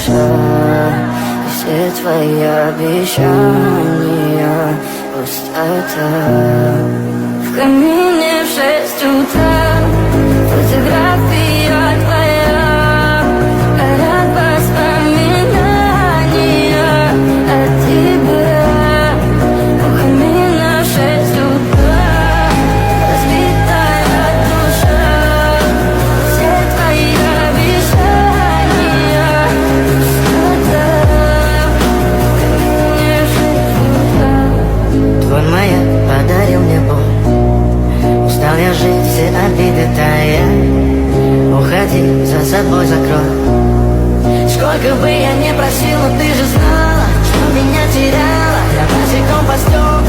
душа, и все твои обещания пустота. В камине в 6 утра фотография твоя, горят воспоминания о тебе. У камина в 6 утра разбитая душа, все твои обещания пустота. В камине в 6 утра. Твой маяк подарил мне боль. Устал я жить, все обиды тая. Уходи, за собой закрой. Сколько бы я не просил, но ты же знала, что меня теряла. Я босиком по стеклу.